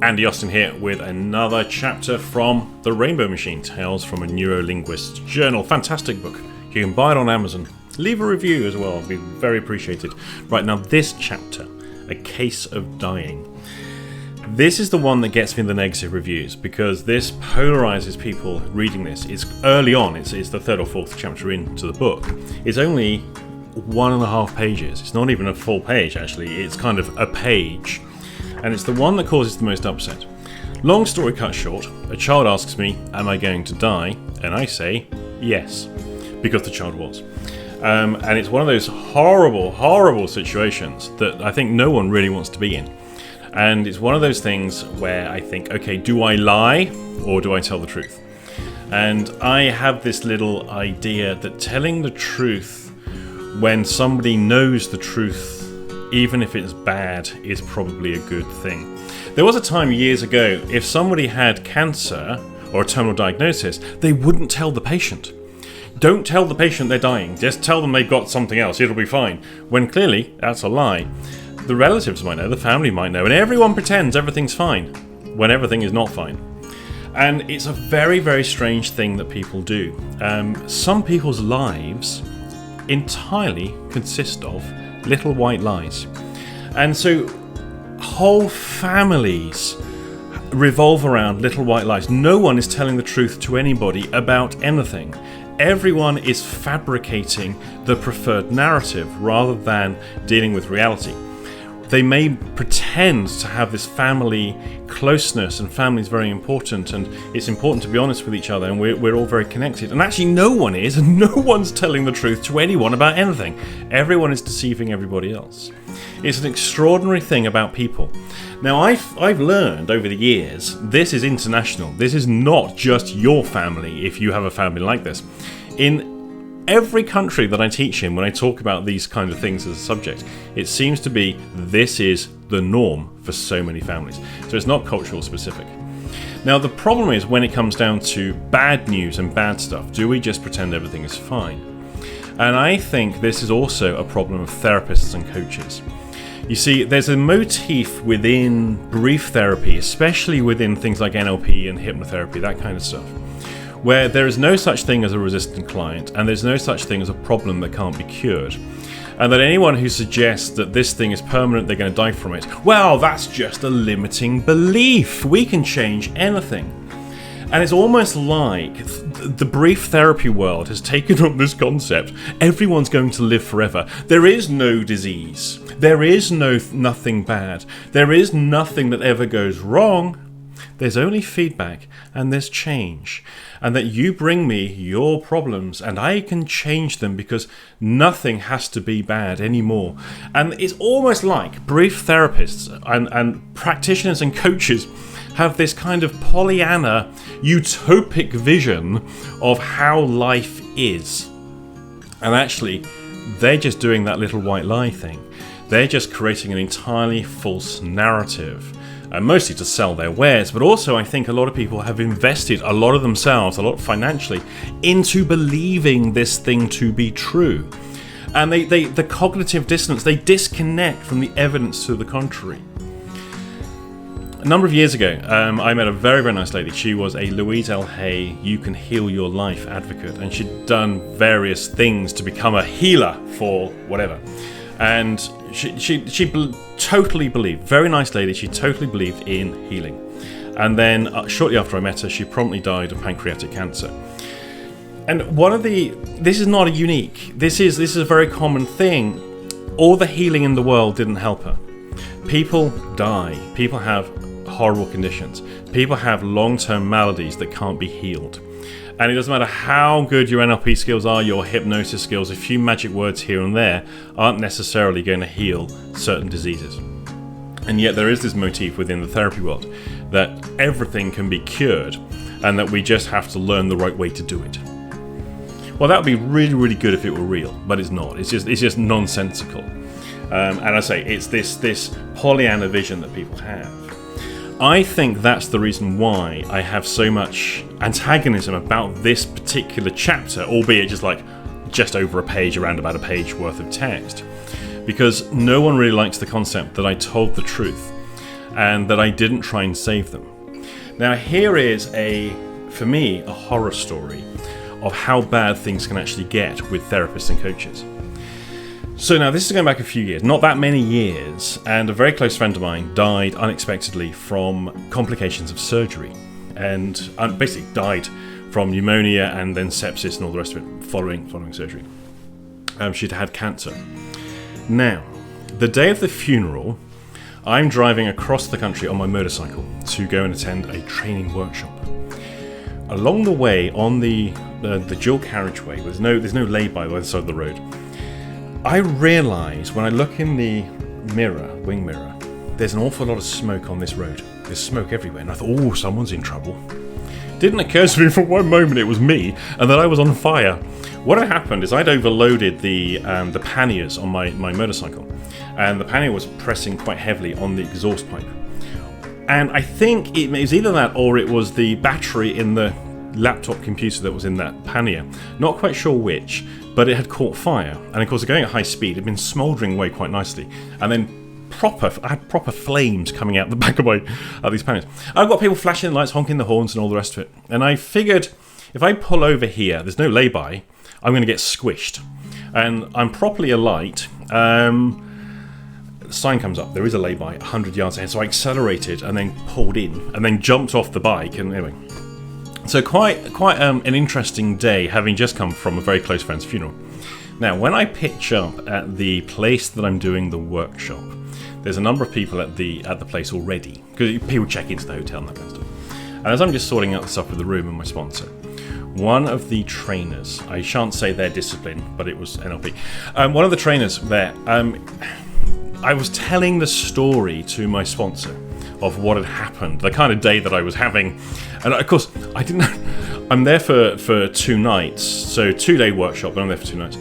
Andy Austin here with another chapter from The Rainbow Machine, Tales from a Neurolinguist's Journal. Fantastic book. You can buy it on Amazon. Leave a review as well, it'd be very appreciated. Right, now this chapter, A Case of Dying. This is the one that gets me the negative reviews because this polarizes people reading this. It's early on, it's the third or fourth chapter into the book. It's only 1.5 pages. It's not even a full page actually, it's kind of a page. And it's the one that causes the most upset. Long story cut short, a child asks me, am I going to die? And I say, yes, because the child was. And it's one of those horrible, horrible situations that I think no one really wants to be in. And it's one of those things where I think, okay, do I lie or do I tell the truth? And I have this little idea that telling the truth when somebody knows the truth, even if it's bad, is probably a good thing. There was a time years ago, if somebody had cancer or a terminal diagnosis, they wouldn't tell the patient. Don't tell the patient they're dying, just tell them they've got something else, it'll be fine. When clearly, that's a lie. The relatives might know, the family might know, and everyone pretends everything's fine, when everything is not fine. And it's a very, very strange thing that people do. Some people's lives entirely consist of little white lies. And so whole families revolve around little white lies. No one is telling the truth to anybody about anything. Everyone is fabricating the preferred narrative rather than dealing with reality. They may pretend to have this family closeness, and family is very important, and it's important to be honest with each other, and we're all very connected. And actually no one is, and no one's telling the truth to anyone about anything. Everyone is deceiving everybody else. It's an extraordinary thing about people. Now I've learned over the years, this is international. This is not just your family if you have a family like this. In every country that I teach in, when I talk about these kind of things as a subject, it seems to be this is the norm for so many families. So it's not cultural specific. Now the problem is when it comes down to bad news and bad stuff, do we just pretend everything is fine? And I think this is also a problem of therapists and coaches. You see, there's a motif within brief therapy, especially within things like NLP and hypnotherapy, that kind of stuff, where there is no such thing as a resistant client, and there's no such thing as a problem that can't be cured. And that anyone who suggests that this thing is permanent, they're going to die from it, well, that's just a limiting belief. We can change anything. And it's almost like the brief therapy world has taken up this concept. Everyone's going to live forever. There is no disease. There is nothing bad. There is nothing that ever goes wrong. There's only feedback and there's change. And that you bring me your problems and I can change them because nothing has to be bad anymore. And it's almost like brief therapists and practitioners and coaches have this kind of Pollyanna utopic vision of how life is. And actually, they're just doing that little white lie thing. They're just creating an entirely false narrative. Mostly to sell their wares, but also I think a lot of people have invested a lot of themselves, a lot financially, into believing this thing to be true. And the cognitive dissonance, they disconnect from the evidence to the contrary. A number of years ago, I met a very, very nice lady. She was a Louise L. Hay You Can Heal Your Life advocate, and she'd done various things to become a healer for whatever. And she totally believed, very nice lady, she totally believed in healing. And then shortly after I met her, she promptly died of pancreatic cancer. And this is not a unique, this is a very common thing. All the healing in the world didn't help her. People die, people have horrible conditions, people have long-term maladies that can't be healed. And it doesn't matter how good your NLP skills are, your hypnosis skills, a few magic words here and there aren't necessarily going to heal certain diseases. And yet there is this motif within the therapy world that everything can be cured and that we just have to learn the right way to do it. Well, that would be really, really good if it were real, but it's not. It's just nonsensical. And I say, it's this Pollyanna vision that people have. I think that's the reason why I have so much antagonism about this particular chapter, albeit just over a page, around about a page worth of text. Because no one really likes the concept that I told the truth. and that I didn't try and save them. Now here is for me, a horror story of how bad things can actually get with therapists and coaches. So now this is going back a few years, not that many years, and a very close friend of mine died unexpectedly from complications of surgery, and basically died from pneumonia and then sepsis and all the rest of it following surgery. She'd had cancer. Now, the day of the funeral, I'm driving across the country on my motorcycle to go and attend a training workshop. Along the way, on the dual carriageway, there's no lay-by the other side of the road, I realise when I look in the wing mirror, there's an awful lot of smoke on this road. There's smoke everywhere, and I thought, oh, someone's in trouble. Didn't occur to me for one moment it was me, and that I was on fire. What had happened is I'd overloaded the panniers on my motorcycle, and the pannier was pressing quite heavily on the exhaust pipe. And I think it was either that or it was the battery in the laptop computer that was in that pannier. Not quite sure which, but it had caught fire. And of course, going at high speed, it had been smouldering away quite nicely. And then I had proper flames coming out the back of these panniers. I've got people flashing the lights, honking the horns, and all the rest of it. And I figured, if I pull over here, there's no lay-by, I'm going to get squished. And I'm properly alight. The sign comes up, there is a lay-by 100 yards ahead, so I accelerated and then pulled in and then jumped off the bike, and anyway, so quite an interesting day, having just come from a very close friend's funeral. Now when I pitch up at the place that I'm doing the workshop, there's a number of people at the place already, because people check into the hotel and that kind of stuff. And as I'm just sorting out the stuff with the room and my sponsor, one of the trainers, I shan't say their discipline, but it was NLP, one of the trainers there, I was telling the story to my sponsor of what had happened, the kind of day that I was having. And of course, I'm there for 2 nights, so 2-day workshop, but I'm there for 2 nights.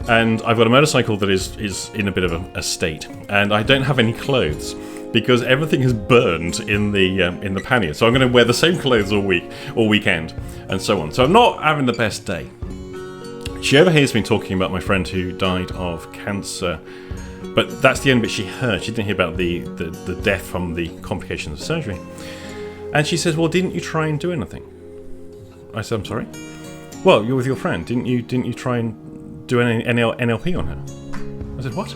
And I've got a motorcycle that is in a bit of a state, and I don't have any clothes because everything is burned in the pannier. So I'm going to wear the same clothes all weekend, and so on. So I'm not having the best day. She overhears me talking about my friend who died of cancer, but that's the end bit she heard. She didn't hear about the death from the complications of surgery. And she says, well, didn't you try and do anything? I said, I'm sorry? Well, you're with your friend. Didn't you try and do any NLP on her? I said, what?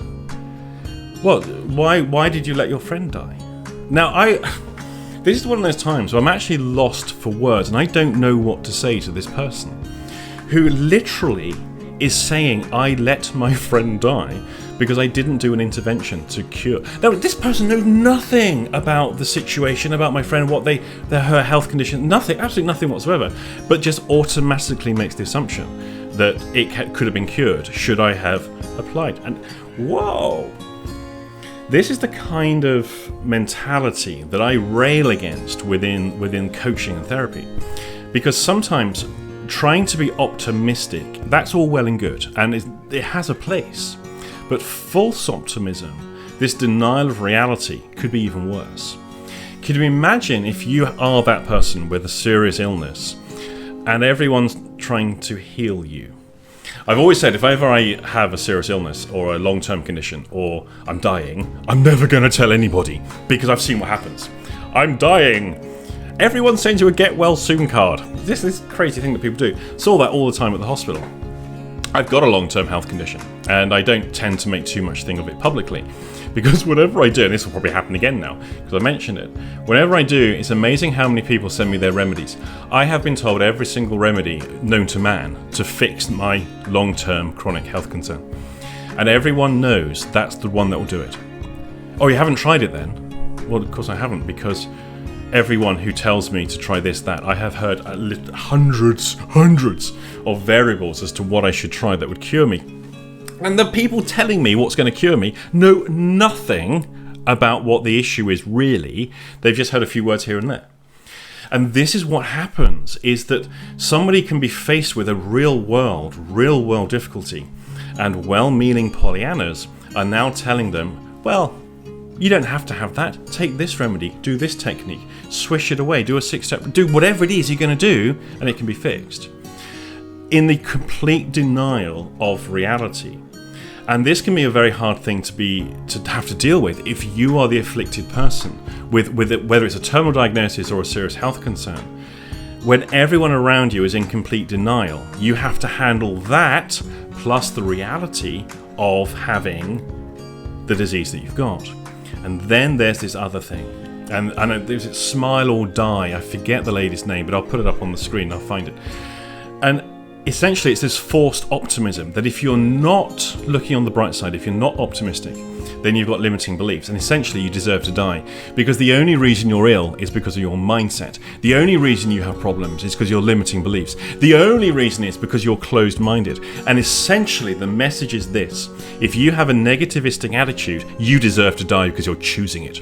Well, why did you let your friend die? Now, this is one of those times where I'm actually lost for words, and I don't know what to say to this person who literally is saying, I let my friend die because I didn't do an intervention to cure. Now, this person knows nothing about the situation, about my friend, her health condition, nothing, absolutely nothing whatsoever, but just automatically makes the assumption that it could have been cured should I have applied. And whoa! This is the kind of mentality that I rail against within coaching and therapy, because sometimes trying to be optimistic, that's all well and good, and it has a place. But false optimism, this denial of reality, could be even worse. Can you imagine if you are that person with a serious illness and everyone's trying to heal you? I've always said, if ever I have a serious illness or a long-term condition or I'm dying, I'm never going to tell anybody because I've seen what happens. I'm dying. Everyone sends you a get well soon card. This crazy thing that people do. Saw that all the time at the hospital. I've got a long-term health condition, and I don't tend to make too much thing of it publicly, because whenever I do, and this will probably happen again now, because I mentioned it, whenever I do, it's amazing how many people send me their remedies. I have been told every single remedy known to man to fix my long-term chronic health concern, and everyone knows that's the one that will do it. Oh, you haven't tried it then? Well, of course I haven't, because everyone who tells me to try this, that, I have heard hundreds of variables as to what I should try that would cure me. And the people telling me what's going to cure me know nothing about what the issue is really. They've just heard a few words here and there. And this is what happens, is that somebody can be faced with a real world difficulty, and well-meaning Pollyannas are now telling them, well, you don't have to have that. Take this remedy, do this technique, swish it away, do a 6-step, do whatever it is you're going to do, and it can be fixed. In the complete denial of reality. And this can be a very hard thing to have to deal with if you are the afflicted person, with it, whether it's a terminal diagnosis or a serious health concern. When everyone around you is in complete denial, you have to handle that plus the reality of having the disease that you've got. And then there's this other thing. And there's this Smile or Die. I forget the lady's name, but I'll put it up on the screen. I'll find it. And essentially, it's this forced optimism that if you're not looking on the bright side, if you're not optimistic, then you've got limiting beliefs. And essentially, you deserve to die. Because the only reason you're ill is because of your mindset. The only reason you have problems is because you're limiting beliefs. The only reason is because you're closed-minded. And essentially, the message is this. If you have a negativistic attitude, you deserve to die because you're choosing it.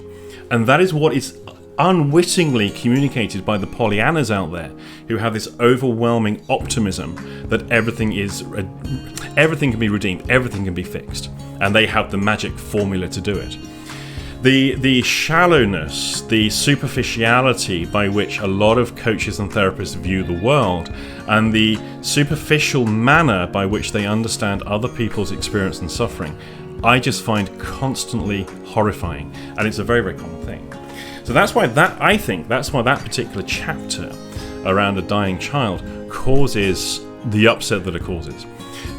And that is what is unwittingly communicated by the Pollyannas out there, who have this overwhelming optimism that everything can be redeemed, everything can be fixed, and they have the magic formula to do it. The shallowness, the superficiality by which a lot of coaches and therapists view the world, and the superficial manner by which they understand other people's experience and suffering, I just find constantly horrifying, and it's a very, very common thing. So that's why that particular chapter around a dying child causes the upset that it causes,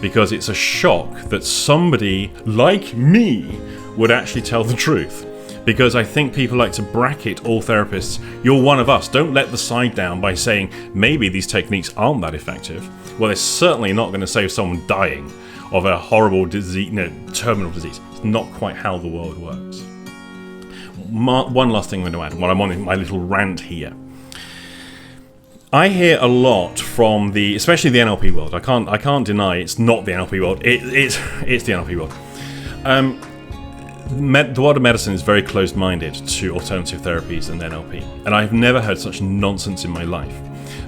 because it's a shock that somebody like me would actually tell the truth. Because I think people like to bracket all therapists, you're one of us, don't let the side down by saying maybe these techniques aren't that effective. Well, they're certainly not going to save someone dying of a horrible disease, terminal disease. It's not quite how the world works. One last thing I'm going to add while I'm on my little rant here. I hear a lot from especially the NLP world. I can't deny it's not the NLP world. It's the NLP world. The world of medicine is very closed-minded to alternative therapies and NLP, and I've never heard such nonsense in my life.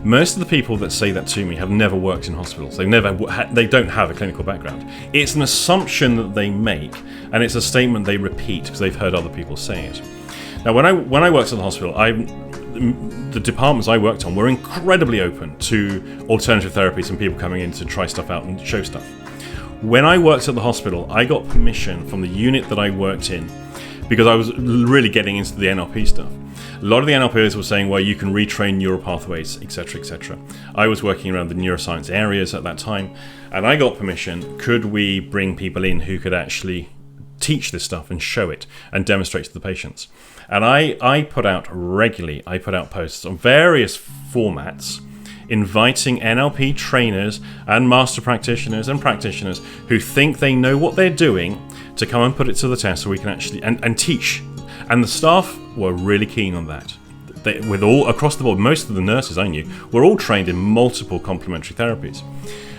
Most of the people that say that to me have never worked in hospitals. They don't have a clinical background. It's an assumption that they make, and it's a statement they repeat because they've heard other people say it. Now, when I worked at the hospital, the departments I worked on were incredibly open to alternative therapies and people coming in to try stuff out and show stuff. When I worked at the hospital, I got permission from the unit that I worked in, because I was really getting into the NLP stuff. A lot of the NLPers were saying, well, you can retrain neural pathways, etc., etc. I was working around the neuroscience areas at that time, and I got permission. Could we bring people in who could actually teach this stuff and show it and demonstrate to the patients? And I put out posts on various formats inviting NLP trainers and master practitioners and practitioners who think they know what they're doing to come and put it to the test so we can actually and teach. And the staff were really keen on that. With all across the board, most of the nurses I knew were all trained in multiple complementary therapies.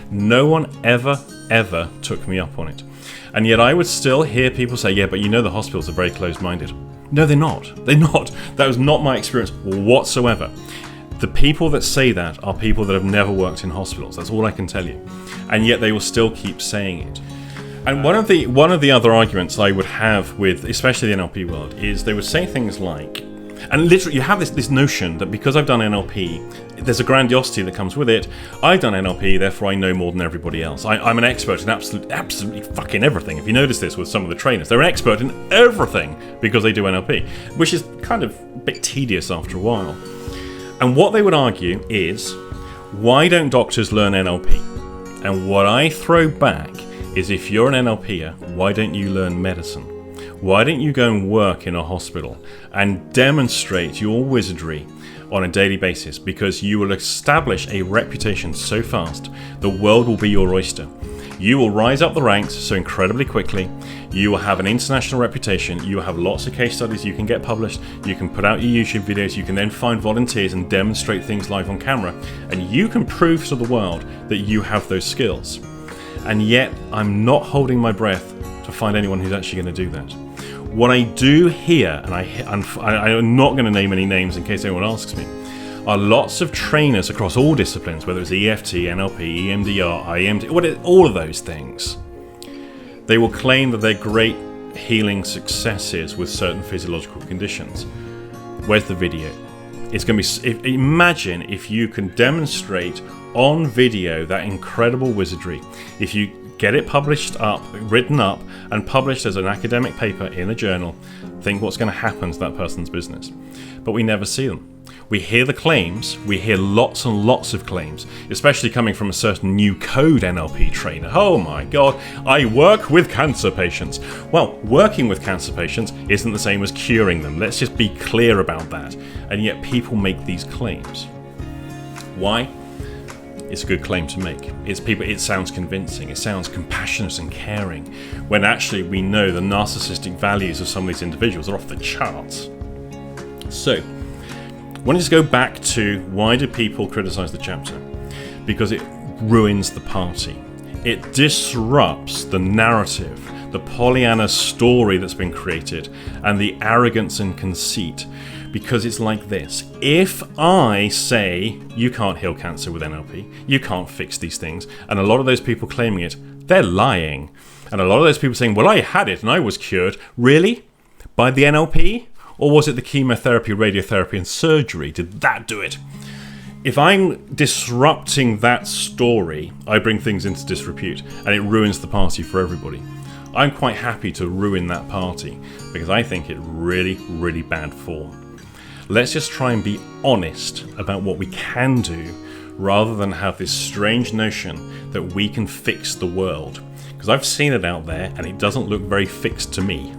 No one ever took me up on it. And yet I would still hear people say, yeah, but the hospitals are very closed-minded. No, they're not. They're not. That was not my experience whatsoever. The people that say that are people that have never worked in hospitals. That's all I can tell you. And yet they will still keep saying it. And one of the other arguments I would have with, especially the NLP world, is they would say things like, and literally you have this notion that because I've done NLP, there's a grandiosity that comes with it. I've done NLP, therefore I know more than everybody else. I'm an expert in absolutely fucking everything. If you notice this with some of the trainers, they're an expert in everything because they do NLP, which is kind of a bit tedious after a while. And what they would argue is, why don't doctors learn NLP? And what I throw back is, if you're an NLPer, why don't you learn medicine? Why don't you go and work in a hospital and demonstrate your wizardry on a daily basis? Because you will establish a reputation so fast, the world will be your oyster. You will rise up the ranks so incredibly quickly. You will have an international reputation. You will have lots of case studies you can get published. You can put out your YouTube videos. You can then find volunteers and demonstrate things live on camera. And you can prove to the world that you have those skills. And yet, I'm not holding my breath to find anyone who's actually going to do that. What I do hear, and I'm not going to name any names in case anyone asks me, are lots of trainers across all disciplines, whether it's EFT, NLP, EMDR, IMD, all of those things. They will claim that they're great healing successes with certain physiological conditions. Where's the video? It's going to be. Imagine if you can demonstrate on video that incredible wizardry. If you get it written up, and published as an academic paper in a journal. Think what's going to happen to that person's business. But we never see them. We hear the claims, we hear lots and lots of claims, especially coming from a certain new code NLP trainer. Oh my god, I work with cancer patients. Well, working with cancer patients isn't the same as curing them. Let's just be clear about that. And yet people make these claims. Why? It's a good claim to make. It sounds convincing, it sounds compassionate and caring, when actually we know the narcissistic values of some of these individuals are off the charts. So, I want to just go back to why do people criticize the chapter? Because it ruins the party. It disrupts the narrative, the Pollyanna story that's been created, and the arrogance and conceit. Because it's like this. If I say you can't heal cancer with NLP, you can't fix these things, and a lot of those people claiming it, they're lying. And a lot of those people saying, well, I had it and I was cured. Really? By the NLP? Or was it the chemotherapy, radiotherapy, and surgery? Did that do it? If I'm disrupting that story, I bring things into disrepute, and it ruins the party for everybody. I'm quite happy to ruin that party, because I think it's really, really bad form. Let's just try and be honest about what we can do, rather than have this strange notion that we can fix the world. Because I've seen it out there, and it doesn't look very fixed to me.